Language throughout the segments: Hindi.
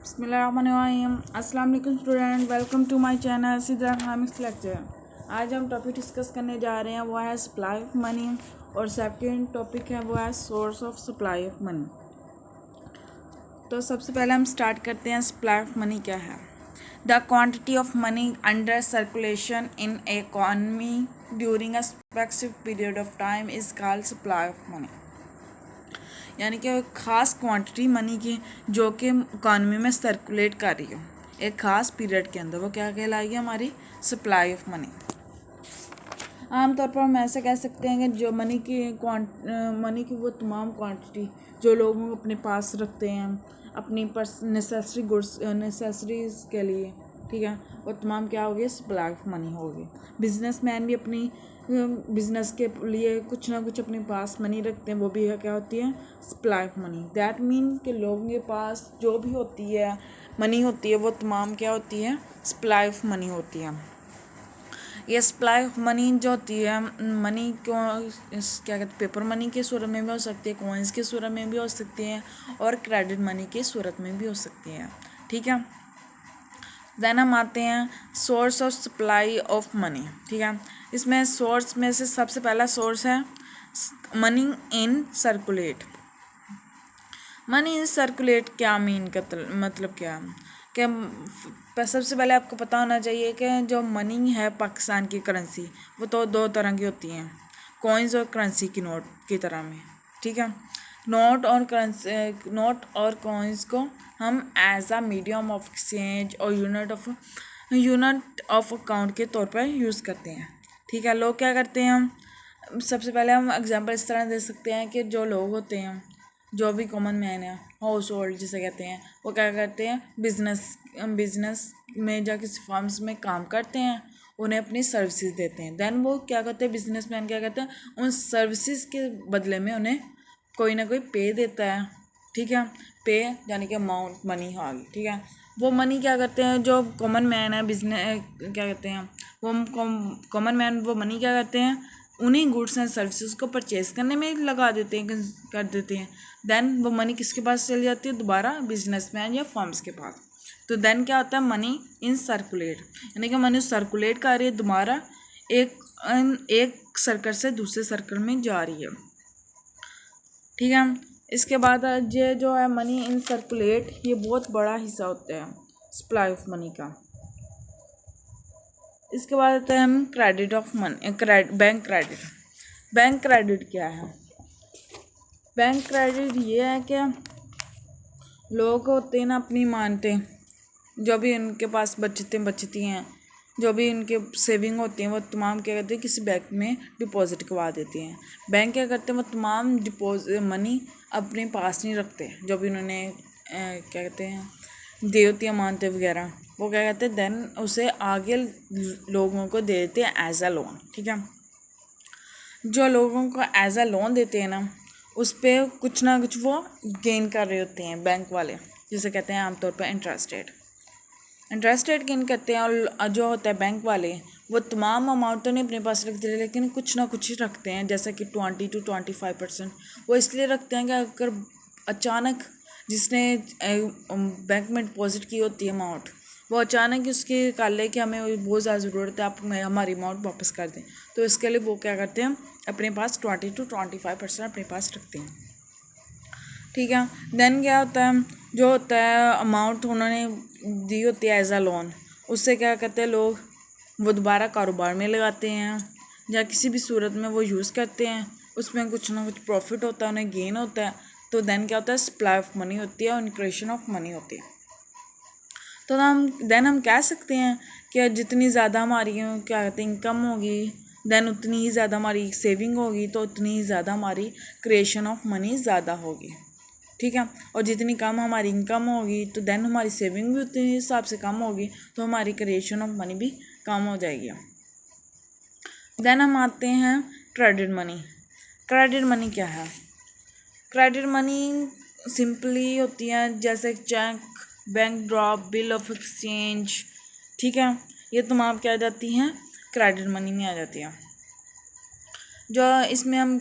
बिस्मिल्लाहिर्रहमानिर्रहीम। अस्सलाम वालेकुम student, welcome to my channel Sidra economics lecture. आज हम टॉपिक डिस्कस करने जा रहे हैं, वो है सप्लाई ऑफ मनी, और सेकंड टॉपिक है वो है source of supply of money. तो सबसे पहले हम स्टार्ट करते हैं, सप्लाई ऑफ मनी क्या है। The quantity of money under circulation in economy during a specific period of time is called supply of money. यानी कि ख़ास क्वांटिटी मनी की जो कि इकॉनमी में सर्कुलेट कर रही हो एक ख़ास पीरियड के अंदर, वो क्या कहलाएगी, हमारी सप्लाई ऑफ मनी। आमतौर पर हम ऐसे कह सकते हैं कि जो मनी की वो तमाम क्वांटिटी जो लोग अपने पास रखते हैं अपनी नेसेसरीज के लिए, ठीक है, वो तमाम क्या होगी, सप्लाई ऑफ मनी होगी। बिजनेसमैन भी अपनी बिजनेस के लिए कुछ ना कुछ अपने पास मनी रखते हैं, वो भी क्या होती है, supply of money. That mean कि लोगों के पास जो भी होती है मनी होती है, वो तमाम क्या होती है, सप्लाई ऑफ मनी होती है। ये सप्लाई ऑफ मनी जो होती है, मनी क्या कहते हैं, पेपर मनी की सूरत में भी हो सकती है, कॉइन्स की सूरत में भी हो सकती है, और क्रेडिट मनी की सूरत में भी हो सकती है, ठीक है। देन हम आते हैं source of supply of money, ठीक है। इसमें सोर्स में से सबसे पहला सोर्स है money in circulate. Money in circulate क्या मीन का मतलब क्या है कि सबसे पहले आपको पता होना चाहिए कि जो मनी है पाकिस्तान की करेंसी, वो तो दो तरह की होती हैं, कॉइन्स और करेंसी की नोट की तरह में, ठीक है। नोट और कॉइन्स को हम as a medium of exchange और यूनिट ऑफ अकाउंट के तौर पर यूज़ करते हैं, ठीक है। लोग क्या करते हैं, सबसे पहले हम एग्जांपल इस तरह दे सकते हैं कि जो लोग होते हैं, जो भी कॉमन मैन है, हाउस होल्ड जिसे कहते हैं, वो क्या करते हैं, बिजनेस में या किसी फर्म्स में काम करते हैं, उन्हें अपनी सर्विसेज देते हैं। देन वो क्या करते हैं, बिजनेसमैन क्या करते हैं, उन सर्विसेज के बदले में उन्हें कोई ना कोई पे देता है, ठीक है। पे यानी कि अमाउंट मनी आ गई, ठीक है। वो मनी क्या करते हैं, जो कॉमन मैन है, बिजनेस क्या कहते हैं, वो कॉमन मैन वो मनी क्या करते हैं, उन्हीं गुड्स एंड सर्विसेज को परचेज करने में लगा देते हैं, कर देते हैं। देन वो मनी किसके पास चली जाती है, दोबारा बिजनेसमैन या फर्म्स के पास। तो देन क्या होता है, मनी इन सर्कुलेट, यानी कि मनी सर्कुलेट कर रही है, दोबारा एक सर्कल से दूसरे सर्कल में जा रही है, ठीक है। इसके बाद ये जो है मनी इन सर्कुलेट, ये बहुत बड़ा हिस्सा होता है सप्लाई ऑफ मनी का। इसके बाद आता है हम credit of money, bank credit. Bank credit क्या है, बैंक क्रेडिट ये है कि लोग होते हैं ना, अपनी मानते जो भी उनके पास बचती हैं, जो भी उनके सेविंग होती हैं, वो तमाम क्या करते हैं, किसी बैंक में डिपॉजिट करवा देती हैं। बैंक क्या करते हैं, वो तमाम मनी अपने पास नहीं रखते, जो भी उन्होंने क्या कहते हैं, दी होती है मानते वगैरह, वो क्या कहते हैं, देन उसे आगे लोगों को दे देते हैं एज अ लोन, ठीक है। जो लोगों को एज अ लोन देते हैं ना, उस पर कुछ ना कुछ वो गेन कर रहे होते हैं बैंक वाले, जिसे कहते हैं आमतौर पर इंटरेस्ट रेट गेन करते हैं। और जो होता है बैंक वाले, वो तमाम अमाउंट तो नहीं अपने पास रखते, लेकिन कुछ ना कुछ ही रखते हैं, जैसा कि 20 to 25%। वो इसलिए रखते हैं कि अगर अचानक जिसने बैंक में डिपॉजिट की होती है अमाउंट, वो अचानक उसकी कर ले कि हमें बहुत ज़्यादा ज़रूरत है, आप हमारी अमाउंट वापस कर दें, तो इसके लिए वो क्या करते हैं, अपने पास 20 to 25% अपने पास रखते हैं, ठीक है। देन क्या होता है, जो होता है अमाउंट उन्होंने दी होती है एज अ लोन, उससे क्या करते हैं लोग, वो दोबारा कारोबार में लगाते हैं या किसी भी सूरत में वो यूज़ करते हैं, उसमें कुछ ना कुछ प्रॉफिट होता है, उन्हें गेन होता है। तो देन क्या होता है, सप्लाई ऑफ मनी होती है और इनक्रेशन ऑफ मनी होती है। तो हम कह सकते हैं कि जितनी ज़्यादा हमारी क्या कहते हैं इनकम होगी, देन उतनी ही ज़्यादा हमारी सेविंग होगी, तो उतनी ही ज़्यादा हमारी क्रिएशन ऑफ मनी ज़्यादा होगी, ठीक है। और जितनी कम हमारी इनकम होगी, तो देन हमारी सेविंग भी उतनी हिसाब से कम होगी, तो हमारी क्रिएशन ऑफ मनी भी कम हो जाएगी। देन हम आते हैं क्रेडिट मनी। क्रेडिट मनी क्या है, क्रेडिट मनी सिंपली होती है जैसे cheque, bank drop, bill of exchange, ठीक है। ये तमाम क्या आ जाती हैं, क्रेडिट मनी में आ जाती है। जो इसमें हम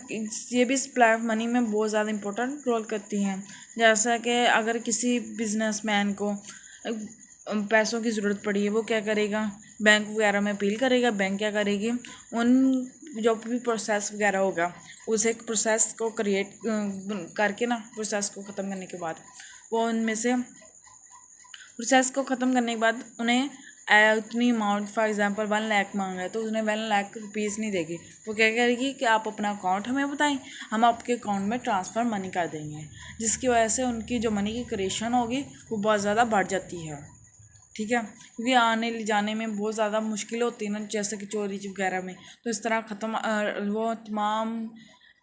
ये भी सप्लाई ऑफ मनी में बहुत ज़्यादा इंपॉर्टेंट रोल करती हैं, जैसा कि अगर किसी बिजनेसमैन को पैसों की ज़रूरत पड़ी है, वो क्या करेगा, बैंक वगैरह में अपील करेगा। बैंक क्या करेगी, उन जो भी प्रोसेस वगैरह होगा उस एक प्रोसेस को क्रिएट करके ना, प्रोसेस को ख़त्म करने के बाद वो उनमें से प्रोसेस को ख़त्म करने के बाद उन्हें उतनी अमाउंट, फॉर एग्जांपल 1 लाख मांग रहा है तो उन्हें 1 लाख रुपीज़ नहीं देगी। वो क्या करेगी कि आप अपना अकाउंट हमें बताएं, हम आपके अकाउंट में ट्रांसफ़र मनी कर देंगे, जिसकी वजह से उनकी जो मनी की क्रिएशन होगी वो बहुत ज़्यादा बढ़ जाती है। ठीक है, क्योंकि आने ले जाने में बहुत ज़्यादा मुश्किल होती है ना, जैसे कि चोरी वगैरह में, तो इस तरह वो तमाम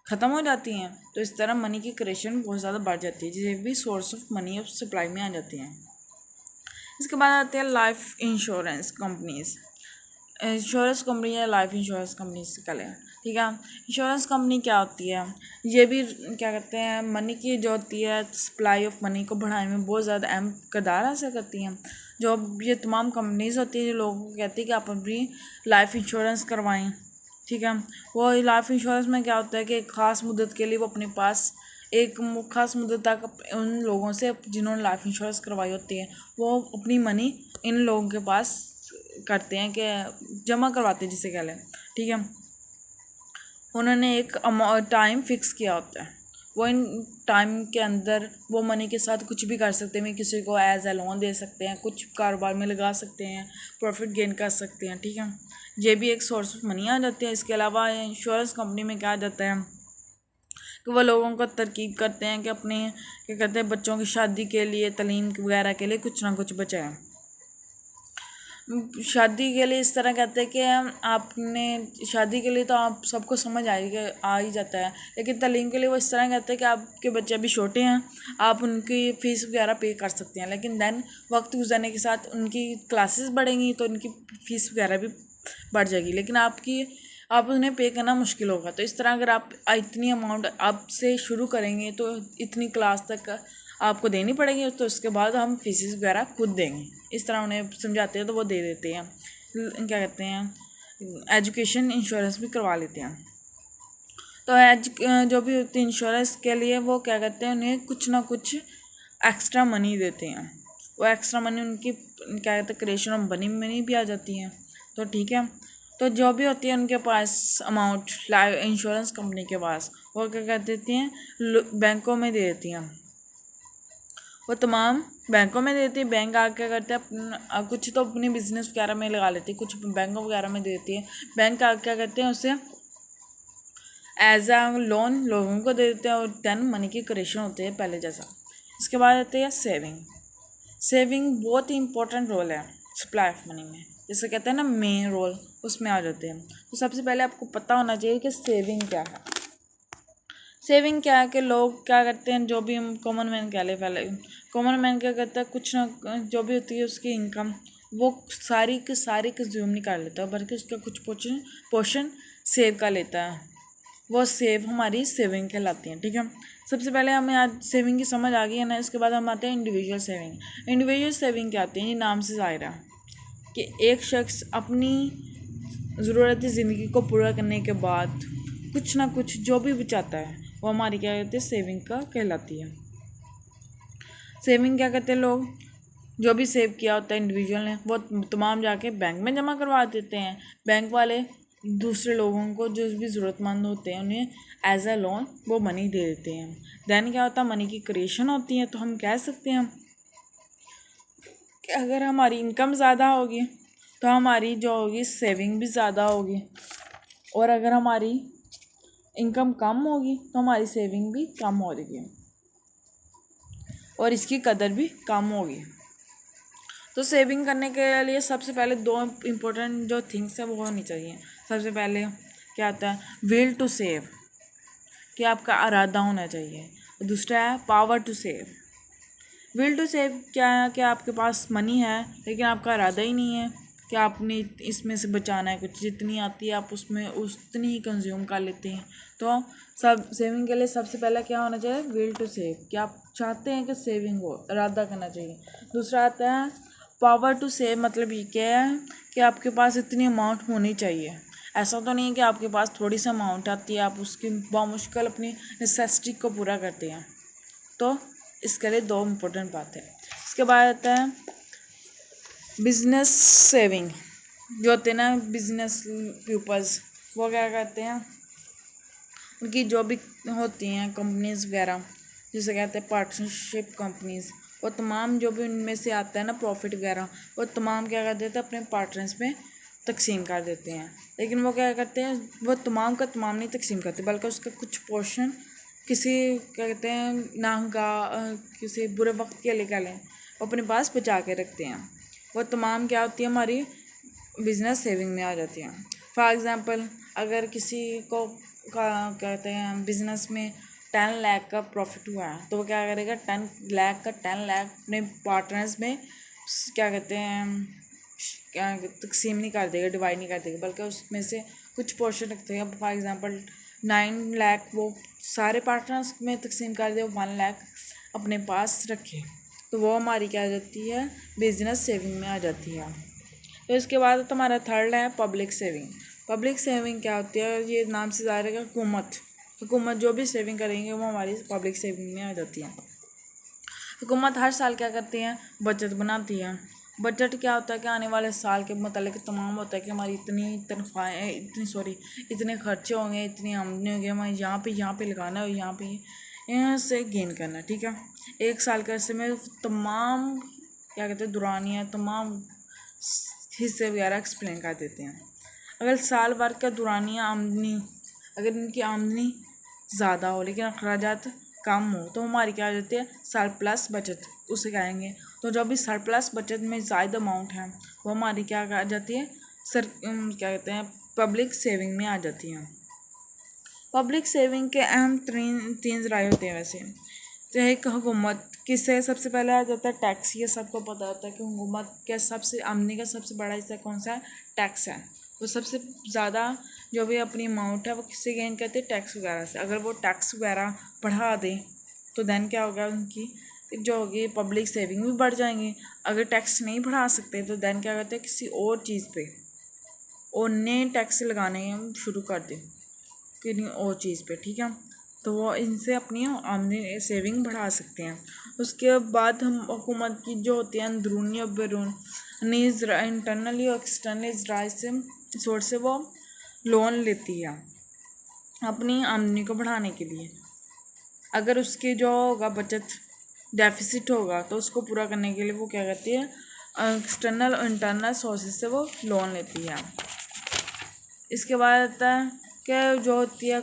ख़त्म हो जाती हैं। तो इस तरह मनी की क्रिएशन बहुत ज़्यादा बढ़ जाती है, जिसे भी source of money of supply में आ जाती हैं। इसके बाद आते हैं life insurance companies. Insurance company या लाइफ इंश्योरेंस कंपनी से कल है। ठीक है, इंश्योरेंस कंपनी क्या होती है, ये भी क्या कहते हैं, मनी की जो होती है सप्लाई ऑफ मनी को बढ़ाने में बहुत ज़्यादा अहम किरदार हासिल करती हैं। जो ये तमाम कंपनीज होती है जो लोगों को कहती है कि आप अपनी लाइफ इंश्योरेंस करवाएं। ठीक है, वो लाइफ इंश्योरेंस में क्या होता है कि एक ख़ास मुद्दत के लिए वो अपने पास एक खास मुद्दत तक उन लोगों से जिन्होंने लाइफ इंश्योरेंस करवाई होती है वो अपनी मनी इन लोगों के पास करते हैं कि जमा करवाते हैं जिसे कह लें। ठीक है, उन्होंने एक टाइम फिक्स किया होता है, वो इन टाइम के अंदर वो मनी के साथ कुछ भी कर सकते हैं। किसी को एज ए लोन दे सकते हैं, कुछ कारोबार में लगा सकते हैं, प्रॉफिट गेन कर सकते हैं। ठीक है, ये भी एक सोर्स ऑफ मनी आ जाती है। इसके अलावा इंश्योरेंस कंपनी में क्या आ जाता है कि वो लोगों को तरकीब करते हैं कि अपने क्या कहते हैं बच्चों की शादी के लिए, तालीम वगैरह के लिए कुछ ना कुछ बचाएं। शादी के लिए इस तरह कहते हैं कि आपने शादी के लिए तो आप सबको समझ आ ही जाता है, लेकिन तालीम के लिए वो इस तरह कहते हैं कि आपके बच्चे अभी छोटे हैं, आप उनकी फ़ीस वगैरह पे कर सकते हैं, लेकिन देन वक्त गुजरने के साथ उनकी क्लासेस बढ़ेंगी तो उनकी फ़ीस वगैरह भी बढ़ जाएगी, लेकिन आप उन्हें पे करना मुश्किल होगा। तो इस तरह अगर आप इतनी अमाउंट आपसे शुरू करेंगे तो इतनी क्लास तक आपको देनी पड़ेगी, तो उसके बाद हम फीसेस वगैरह खुद देंगे। इस तरह उन्हें समझाते हैं तो वो दे देते हैं, क्या कहते हैं एजुकेशन इंश्योरेंस भी करवा लेते हैं। तो जो भी होती है इंश्योरेंस के लिए वो क्या कहते हैं उन्हें कुछ ना कुछ एक्स्ट्रा मनी देते हैं। वो एक्स्ट्रा मनी उनकी क्या कहते हैं क्रिएशन ऑफ मनी भी आ जाती है। तो ठीक है, तो जो भी होती है उनके पास अमाउंट लाइफ इंश्योरेंस कंपनी के पास वो क्या कर देती हैं बैंकों में दे देती हैं। वो तमाम बैंकों में देती है। बैंक आके क्या करते हैं कुछ तो अपने बिजनेस वगैरह में लगा लेती है, कुछ बैंकों वगैरह में देती है। बैंक आके क्या करते हैं उसे एज अ लोन लोगों को दे देते हैं और देन मनी की क्रिएशन होती है पहले जैसा। इसके बाद आती है सेविंग। सेविंग बहुत ही इंपॉर्टेंट रोल है सप्लाई ऑफ मनी में, जैसे कहते हैं ना मेन रोल, उसमें आ जाते हैं। तो सबसे पहले आपको पता होना चाहिए कि सेविंग क्या है। सेविंग क्या है कि लोग क्या करते हैं, जो भी हम कॉमन मैन कह ले, पहले कॉमन मैन क्या करता है कुछ ना जो भी होती है उसकी इनकम वो सारी की सारी कंज्यूम नहीं कर लेता, बल्कि उसका कुछ पोर्शन सेव कर लेता है। वो सेव हमारी सेविंग कहलाती है। ठीक है, सबसे पहले हमें आज सेविंग की समझ आ गई है ना। इसके बाद हम आते हैं इंडिविजुअल सेविंग। इंडिविजुअल सेविंग क्या आती है, ये नाम से ज़ाहिर है कि एक शख्स अपनी ज़रूरती ज़िंदगी को पूरा करने के बाद कुछ ना कुछ जो भी बचाता है वो हमारी क्या कहते हैं सेविंग का कहलाती है। सेविंग क्या कहते हैं, लोग जो भी सेव किया होता है इंडिविजुअल ने वो तमाम जाके बैंक में जमा करवा देते हैं। बैंक वाले दूसरे लोगों को जो भी ज़रूरतमंद होते हैं उन्हें एज अ लोन वो मनी दे देते हैं। देन क्या होता है, मनी की क्रिएशन होती है। तो हम कह सकते हैं कि अगर हमारी इनकम ज़्यादा होगी तो हमारी जो होगी सेविंग भी ज़्यादा होगी, और अगर हमारी इनकम कम होगी तो हमारी सेविंग भी कम होगी और इसकी कदर भी कम होगी। तो सेविंग करने के लिए सबसे पहले 2 इम्पोर्टेंट जो थिंग्स है वो होनी चाहिए। सबसे पहले क्या आता है, विल टू सेव, कि आपका इरादा होना चाहिए। और दूसरा है power to save. Will to save क्या है कि आपके पास मनी है लेकिन आपका इरादा ही नहीं है कि आपने इसमें से बचाना है, कुछ जितनी आती है आप उसमें उतनी ही कंज्यूम कर लेते हैं। तो सब सेविंग के लिए सबसे पहले क्या होना चाहिए, विल टू सेव, कि आप चाहते हैं कि सेविंग हो, इरादा करना चाहिए। दूसरा आता है पावर टू सेव, मतलब ये क्या है कि आपके पास इतनी अमाउंट होनी चाहिए। ऐसा तो नहीं है कि आपके पास थोड़ी सी अमाउंट आती है आप उसकी बामुश्किल अपनी नेसेसिटी को पूरा करते हैं। तो इसके लिए 2 इम्पोर्टेंट बात है। इसके बाद आता है बिजनेस सेविंग। जो होते हैं ना बिजनेस पीपल्स, वो क्या करते हैं, उनकी जो भी होती हैं कंपनीज वगैरह, जिसे कहते हैं पार्टनरशिप कंपनीज, वो तमाम जो भी उनमें से आता है ना प्रॉफिट वगैरह, वो तमाम क्या कर देते हैं अपने पार्टनर्स में तकसीम कर देते हैं। लेकिन वो क्या करते हैं, वो तमाम का तमाम नहीं तकसीम करते, बल्कि उसका कुछ पोर्शन किसी क्या कहते हैं किसी बुरे वक्त के लिए कह लें, वो अपने पास बचा के रखते हैं। वो तमाम क्या होती है हमारी बिजनेस सेविंग में आ जाती हैं। फॉर एग्ज़ाम्पल अगर किसी को कहते हैं बिजनेस में 10 लाख का प्रॉफिट हुआ है, तो वो क्या करेगा 10 लाख अपने पार्टनर्स में क्या कहते हैं क्या तकसीम नहीं कर देगा, डिवाइड नहीं कर देगा, बल्कि उसमें से कुछ पोर्शन रखते हैं। फॉर एग्ज़ाम्पल 9 लाख वो सारे पार्टनर्स में तकसीम कर दे, 1 लाख अपने पास रखे, तो वो हमारी क्या आ जाती है बिजनेस सेविंग में आ जाती है। तो इसके बाद तुम्हारा थर्ड है पब्लिक सेविंग। पब्लिक सेविंग क्या होती है, ये नाम से ज़ाहिर है हुकूमत जो भी सेविंग करेंगे वो हमारी पब्लिक सेविंग में आ जाती है। हुकूमत हर साल क्या करती है, बजट बनाती है। बजट क्या होता है कि आने वाले साल के मतलब तमाम होता है कि हमारी इतनी तनख्वाहें इतने खर्चे होंगे, इतनी आमदनी होगी, हमें यहाँ पे लगाना है, यहाँ पे यहाँ से गेन करना है। ठीक है, एक साल के अरसे में तमाम क्या कहते हैं दुरानियाँ, तमाम हिस्से वगैरह एक्सप्लेन कर देते हैं। अगर साल भर का दुरानिया आमदनी, अगर इनकी आमदनी ज़्यादा हो लेकिन अखराजात कम हो, तो हमारी क्या आ जाती है सरप्लस बचत, उसे कहेंगे। तो जो भी सरप्लस बचत में ज़्यादा अमाउंट है, वो हमारी क्या आ जाती है क्या कहते हैं पब्लिक सेविंग में आ जाती है। पब्लिक सेविंग के अहम तीन ज़राए होते हैं वैसे। तो एक हुकूमत किससे सबसे पहले आ जाता है टैक्स। ये सबको पता होता है कि हुकूमत के सबसे आमदनी का सबसे बड़ा हिस्सा कौन सा है, टैक्स है। वो सबसे ज़्यादा जो भी अपनी अमाउंट है वो किससे गेन करते हैं, टैक्स वगैरह से। अगर वो टैक्स वगैरह बढ़ा दें तो देन क्या होगा, उनकी जो होगी पब्लिक सेविंग भी बढ़ जाएंगी। अगर टैक्स नहीं बढ़ा सकते तो देन क्या करते हैं किसी और चीज़ पे और नए टैक्स लगाने शुरू कर दें किसी और चीज़ पे। ठीक है, तो वो इनसे अपनी आमदनी सेविंग बढ़ा सकते हैं। उसके बाद हम हुकूमत की जो होती है अंदरूनी और बैरूनी इंटरनली और एक्सटर्नली सोर्स से वो लोन लेती है अपनी आमदनी को बढ़ाने के लिए। अगर उसकी जो होगा बचत डेफिसिट होगा तो उसको पूरा करने के लिए वो क्या करती है एक्सटर्नल और इंटरनल सोर्सेज से वो लोन लेती है। इसके बाद आता है कि जो होती है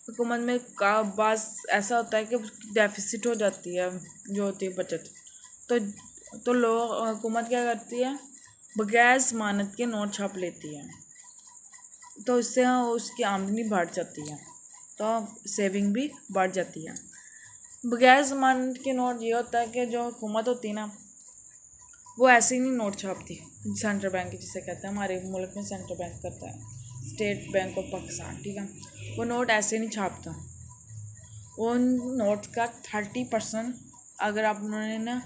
हुकूमत में का बास ऐसा होता है कि डेफिसिट हो जाती है जो होती है बचत, तो लोग हुकूमत क्या करती है बगैर ज़मानत के नोट छाप लेती है, तो इससे उसकी आमदनी बढ़ जाती है, तो सेविंग भी बढ़ जाती है। बगैर ज़मानत के नोट ये होता है कि जो हुकूमत होती है ना वो ऐसे ही नहीं नोट छापती, सेंट्रल बैंक जिसे कहते हैं, हमारे मुल्क में सेंट्रल बैंक करता है, स्टेट बैंक ऑफ पाकिस्तान। ठीक है, वो नोट ऐसे नहीं छापता। उन नोट का 30% अगर आप उन्होंने ना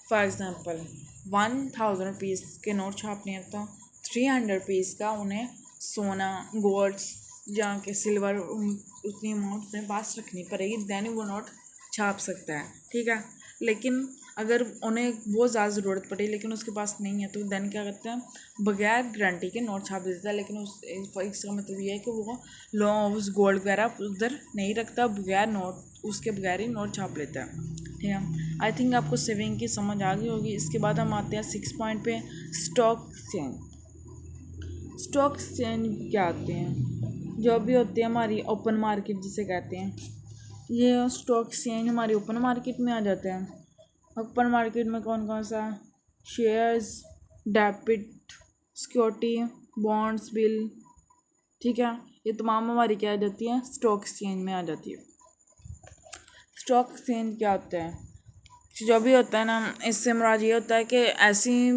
फॉर एग्ज़ाम्पल 1000 रुपीज़ के नोट छापने हैं तो 300 रुपीज़ का उन्हें सोना गोल्ड्स या के सिल्वर उतनी अमाउंट अपने पास रखनी पड़ेगी, देन वो नोट छाप सकता है। ठीक है, लेकिन अगर उन्हें बहुत ज़्यादा ज़रूरत पड़ी लेकिन उसके पास नहीं है तो देन क्या करते हैं बगैर गारंटी के नोट छाप देता है। लेकिन इसका मतलब ये है कि वो उस गोल्ड वगैरह उधर नहीं रखता, उसके बगैर ही नोट छाप लेता है। ठीक है, आई थिंक आपको सेविंग की समझ आ गई होगी। इसके बाद हम आते हैं 6 पॉइंट पे, स्टॉक एक्सचेंज। स्टॉक एक्सचेंज क्या होते हैं, जो भी होती है हमारी ओपन मार्केट जिसे कहते हैं, ये स्टॉक एक्सचेंज हमारी ओपन मार्केट में आ जाते हैं। ओपन मार्केट में कौन कौन सा shares, debit, security, bonds, bill, ठीक है, ये तमाम हमारी क्या आ जाती है स्टॉक एक्सचेंज में आ जाती है। स्टॉक एक्सचेंज क्या होता है, जो भी होता है ना इससे मुराद ये होता है कि ऐसी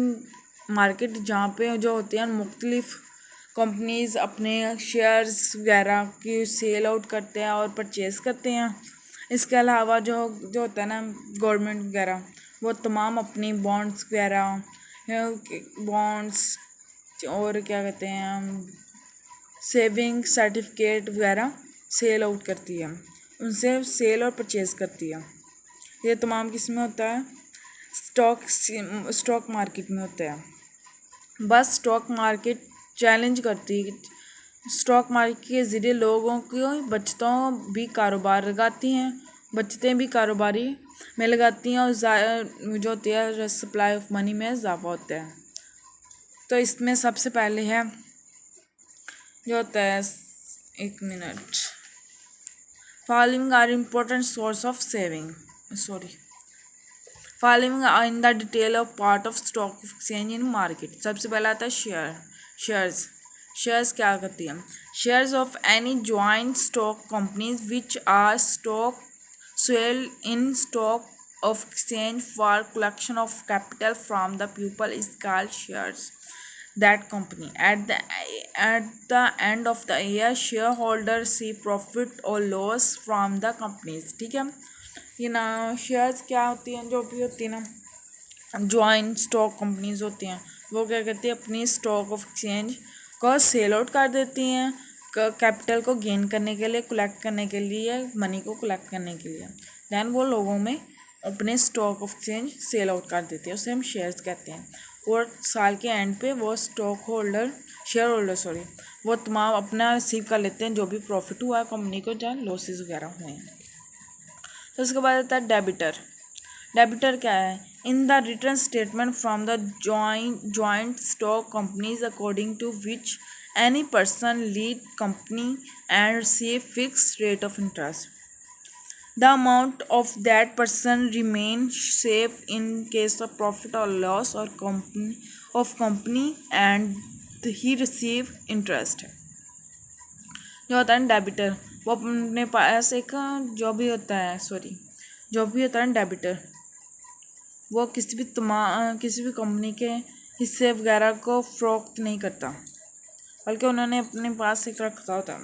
मार्केट जहाँ पे जो होती हैं मुख्तलिफ कंपनीज अपने शेयर्स वगैरह की सेल आउट करते हैं और परचेज़ करते हैं। इसके अलावा जो जो होता है ना गवर्नमेंट वगैरह वो तमाम अपनी बॉन्ड्स वगैरह और क्या कहते हैं सेविंग सर्टिफिकेट वगैरह सेल आउट करती है, उनसे सेल और परचेज़ करती है। ये तमाम किस में होता है? स्टॉक मार्केट में होता है। बस स्टॉक मार्केट चैलेंज करती है। स्टॉक मार्केट के ज़रिए लोगों की बचतों भी कारोबार लगाती हैं, बचतें भी कारोबारी में लगाती हैं और जो होती है सप्लाई ऑफ मनी में इजाफा होता है। तो इसमें सबसे पहले है जो होता है, एक minute, following are important source of saving, following in the detail of part of stock exchange in market. सबसे पहला आता है शेयर्स। शेयर्स क्या करती है? Shares of any joint stock companies which are stock sold in stock of exchange for collection of capital from the people is called shares that company. At the end of the year, shareholders see profit or loss from the companies. ठीक है, ये ना शेयर्स क्या होती हैं, जो भी होती है ना ज्वाइंट स्टॉक कंपनीज होती हैं, वो क्या करती है, अपनी स्टॉक ऑफ एक्सचेंज को सेल आउट कर देती हैं कैपिटल को गेन करने के लिए, कलेक्ट करने के लिए, मनी को कलेक्ट करने के लिए। दैन वो लोगों में अपने stock of exchange sell out कर देती है, उसे हम शेयर्स कहते हैं। और साल के एंड पे वो शेयर होल्डर वो तमाम अपना रिसीव कर लेते हैं जो भी प्रॉफिट हुआ है कंपनी को, जहाँ लॉसेस वगैरह हुए हैं। तो उसके बाद आता है डेबिटर क्या है? In the return statement from the joint stock companies according to which any person lead company and receive fixed rate of interest, the amount of that person remain safe in case of profit और लॉस और company and he receive interest. जो होता है डेबिटर, वो अपने पास एक जो भी होता है डेबिटर, वो किसी भी कंपनी के हिस्से वगैरह को फरोख्त नहीं करता, बल्कि उन्होंने अपने पास एक रखा होता है,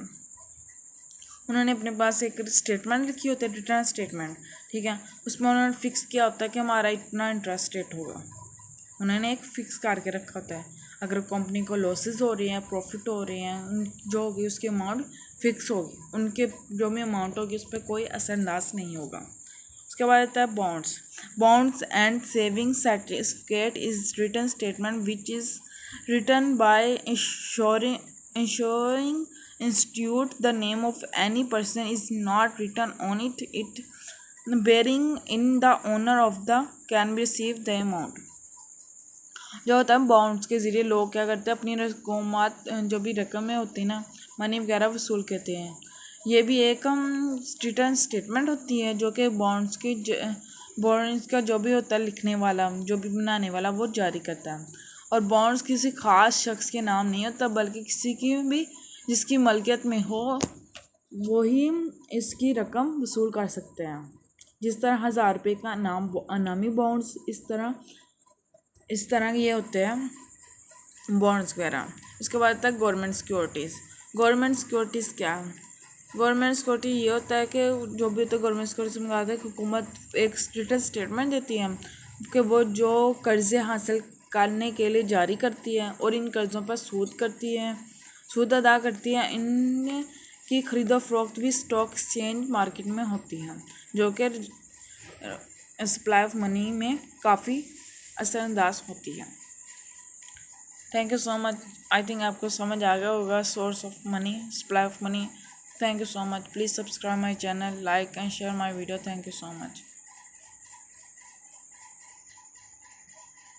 उन्होंने अपने पास एक स्टेटमेंट लिखी होती है, रिटर्न स्टेटमेंट, ठीक है, उसमें उन्होंने फिक्स किया होता है कि हमारा इतना इंटरेस्ट रेट होगा, उन्होंने एक फिक्स करके रखा होता है। अगर कंपनी को लॉसेस हो रही हैं, प्रॉफिट हो रही हैं, जो होगी उसकी अमाउंट फिक्स होगी, उनके जो भी अमाउंट होगी उस पर कोई असरअंदाज नहीं होगा। उसके बाद आता है bonds and saving certificate is return statement which is return by insuring institute, the name of any person is not return on it bearing in the owner of the can be receive the amount. जो होता है बॉन्ड्स के ज़रिए लोग क्या करते हैं, अपनी रकूमात जो भी रकमें होती हैं ना, मनी वगैरह वसूल करते हैं। ये भी एक रिटर्न स्टेटमेंट होती है जो कि बॉन्ड्स का जो भी होता है लिखने वाला, जो भी बनाने वाला, वो जारी करता है। और बॉन्ड्स किसी ख़ास शख्स के नाम नहीं होता, बल्कि किसी की भी जिसकी मलकियत में हो वही इसकी रकम वसूल कर सकते हैं। जिस तरह 1000 रुपये का नामी बॉन्ड्स, इस तरह ये होते हैं बॉन्ड्स वगैरह। उसके बाद आता है गवर्नमेंट सिक्योरिटीज़ क्या है? गवर्नमेंट सिक्योरिटी ये होता है कि जो भी होता है गवर्नमेंट सिक्योरिटी में आता है कि हुकूमत एक रिटर्न स्टेटमेंट देती है कि वो जो कर्ज़े हासिल करने के लिए जारी करती है और इन कर्ज़ों पर सूद अदा करती है, इन की खरीदो फरोख्त भी स्टॉक एक्सचेंज मार्केट में होती है, जो कि सप्लाई ऑफ मनी में काफ़ी असरअंदाज होती है। Thank you so much. I think आपको समझ आ गया होगा source of money, supply of money. Thank you so much. Please subscribe my channel, like and share my video. Thank you so much.